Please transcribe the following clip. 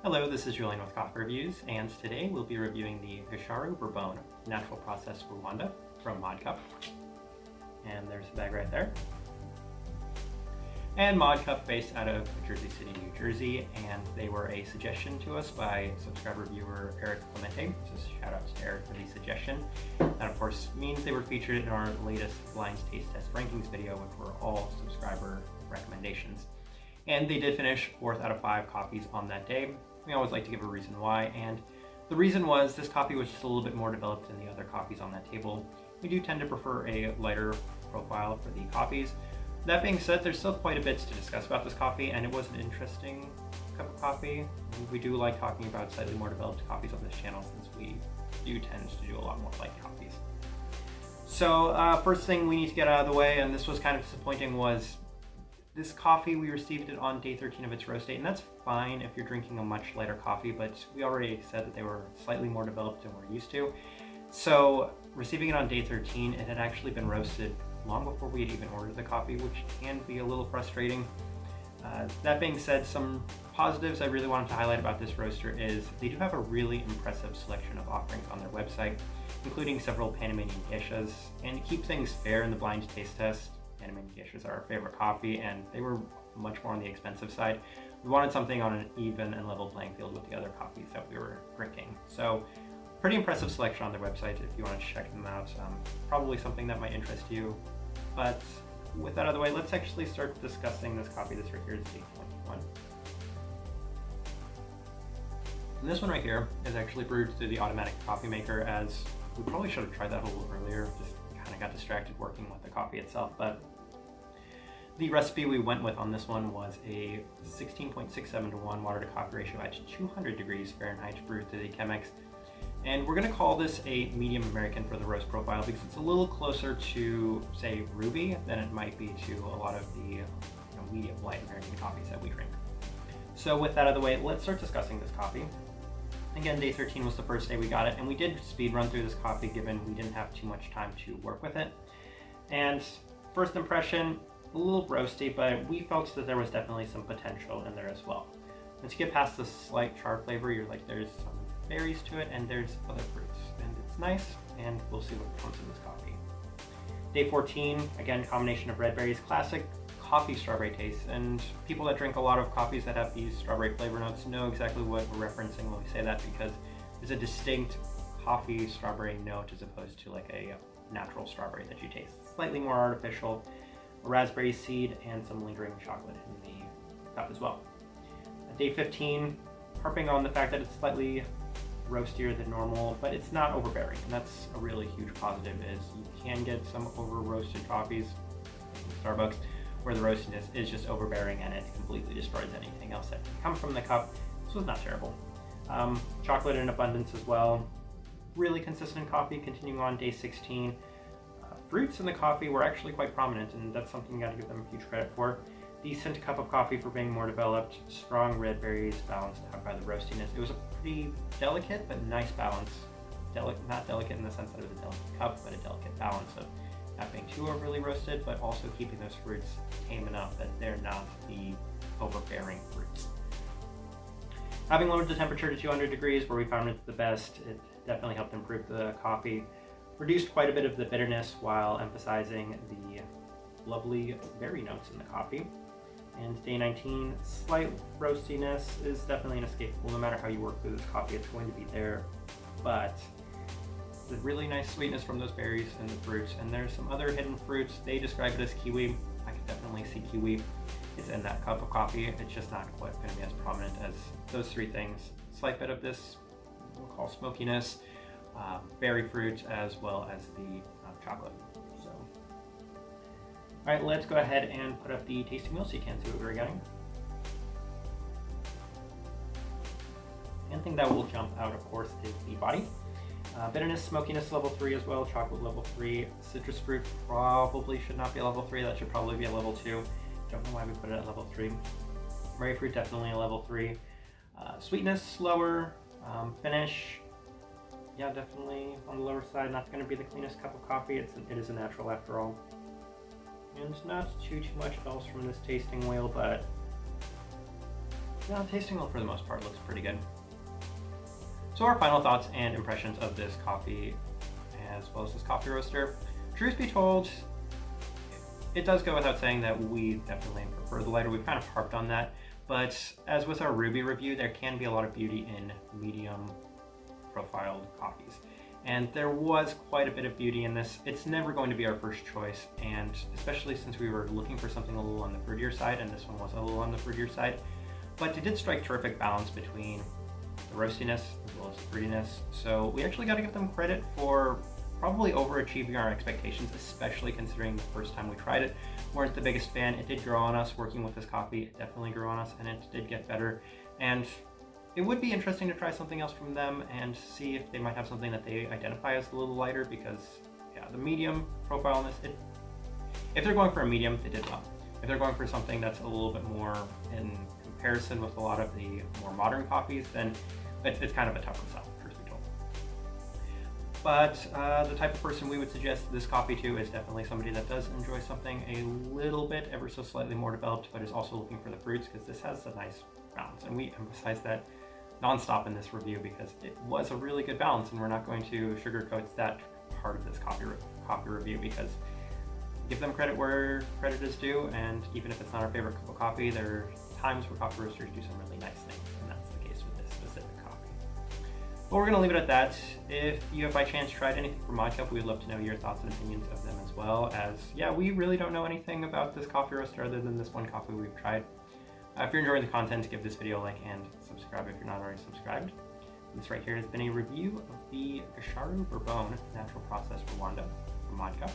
Hello, this is Julian with Coffee Reviews, and today we'll be reviewing the Gasharu Bourbon Natural Process Rwanda from Modcup. And there's the bag right there. And Modcup, based out of Jersey City, New Jersey, and they were a suggestion to us by subscriber viewer Eric Clemente. So shout out to Eric for the suggestion. That of course means they were featured in our latest blind taste test rankings video, which were all subscriber recommendations. And they did finish 4th out of 5 coffees on that day. We always like to give a reason why, and the reason was this coffee was just a little bit more developed than the other coffees on that table. We do tend to prefer a lighter profile for the coffees. That being said, there's still quite a bit to discuss about this coffee, and it was an interesting cup of coffee. We do like talking about slightly more developed coffees on this channel since we do tend to do a lot more light coffees. So first thing we need to get out of the way, and this was kind of disappointing, was this coffee, we received it on day 13 of its roast date, and that's fine if you're drinking a much lighter coffee, but we already said that they were slightly more developed than we're used to. So receiving it on day 13, it had actually been roasted long before we had even ordered the coffee, which can be a little frustrating. That being said, some positives I really wanted to highlight about this roaster is they do have a really impressive selection of offerings on their website, including several Panamanian geishas, and to keep things fair in the blind taste test, Panamanian geishas are our favorite coffee, and they were much more on the expensive side. We wanted something on an even and level playing field with the other coffees that we were drinking. So, pretty impressive selection on their website if you want to check them out. Probably something that might interest you. But with that out of the way, let's actually start discussing this coffee. This right here is day 21. And this one right here is actually brewed through the automatic coffee maker, as we probably should have tried that a little earlier. Just kind of got distracted working with the coffee itself, but the recipe we went with on this one was a 16.67 to 1 water to coffee ratio at 200 degrees Fahrenheit brewed through the Chemex. And we're going to call this a medium American for the roast profile because it's a little closer to, say, Ruby than it might be to a lot of the medium light American coffees that we drink. So with that out of the way, let's start discussing this coffee. Again, day 13 was the first day we got it, and we did speed run through this coffee given we didn't have too much time to work with it. And first impression, a little roasty, but we felt that there was definitely some potential in there as well. Once you get past the slight char flavor, you're like, there's some berries to it and there's other fruits, and it's nice, and we'll see what comes in this coffee. Day 14, again, combination of red berries, classic coffee strawberry taste, and people that drink a lot of coffees that have these strawberry flavor notes know exactly what we're referencing when we say that, because there's a distinct coffee strawberry note as opposed to like a natural strawberry that you taste. Slightly more artificial, a raspberry seed, and some lingering chocolate in the cup as well. Day 15, harping on the fact that it's slightly roastier than normal, but it's not overbearing, and that's a really huge positive. Is you can get some over roasted coffees in Starbucks where the roastiness is just overbearing and it completely destroys anything else that can come from the cup. This was not terrible. Chocolate in abundance as well. Really consistent coffee. Continuing on day 16, fruits in the coffee were actually quite prominent, and that's something you got to give them huge credit for. Decent cup of coffee for being more developed. Strong red berries balanced out by the roastiness. It was a pretty delicate but nice balance. Not delicate in the sense that it was a delicate cup, but a delicate balance of not being too overly roasted, but also keeping those fruits tame enough that they're not the overbearing fruits. Having lowered the temperature to 200 degrees where we found it the best, it definitely helped improve the coffee. Reduced quite a bit of the bitterness while emphasizing the lovely berry notes in the coffee. And day 19, slight roastiness is definitely inescapable. No matter how you work through this coffee, it's going to be there, but the really nice sweetness from those berries and the fruits, and there's some other hidden fruits. They describe it as kiwi. I could definitely see kiwi. It's in that cup of coffee. It's just not quite going to be as prominent as those three things. Slight bit of this we'll call smokiness, berry fruit, as well as the chocolate. So, all right, let's go ahead and put up the tasting wheel so you can see what we're getting. One thing that will jump out, of course, is the body. Bitterness, smokiness level 3 as well, chocolate level 3. Citrus fruit probably should not be a level 3, that should probably be a level 2. Don't know why we put it at level 3. Berry fruit, definitely a level 3. Sweetness, lower. Finish, yeah, definitely on the lower side. Not going to be the cleanest cup of coffee. It is a natural after all. And not too much else from this tasting wheel, but the tasting for the most part looks pretty good. So our final thoughts and impressions of this coffee, as well as this coffee roaster. Truth be told, it does go without saying that we definitely prefer the lighter. We've kind of harped on that, but as with our Ruby review, there can be a lot of beauty in medium profiled coffees. And there was quite a bit of beauty in this. It's never going to be our first choice, and especially since we were looking for something a little on the fruitier side, and this one was a little on the fruitier side. But it did strike terrific balance between the roastiness as well as the fruitiness. So we actually got to give them credit for probably overachieving our expectations, especially considering the first time we tried it, weren't the biggest fan. It did grow on us working with this coffee. It definitely grew on us, and it did get better. And it would be interesting to try something else from them and see if they might have something that they identify as a little lighter, because yeah, the medium profile on this, if they're going for a medium, they did well. If they're going for something that's a little bit more in comparison with a lot of the more modern coffees, then it's kind of a tougher sell, truth be told. But the type of person we would suggest this coffee to is definitely somebody that does enjoy something a little bit, ever so slightly more developed, but is also looking for the fruits, because this has a nice balance. And we emphasize that nonstop in this review because it was a really good balance, and we're not going to sugarcoat that part of this coffee review, because give them credit where credit is due, and even if it's not our favorite cup of coffee, there are times where coffee roasters do some really nice things, and that's the case with this specific coffee. But we're going to leave it at that. If you have by chance tried anything from Modcup, we'd love to know your thoughts and opinions of them as well, as yeah, we really don't know anything about this coffee roaster other than this one coffee we've tried. If you're enjoying the content, give this video a like and subscribe if you're not already subscribed. This right here has been a review of the Gasharu Bourbon Natural Processed Rwanda from Modcup.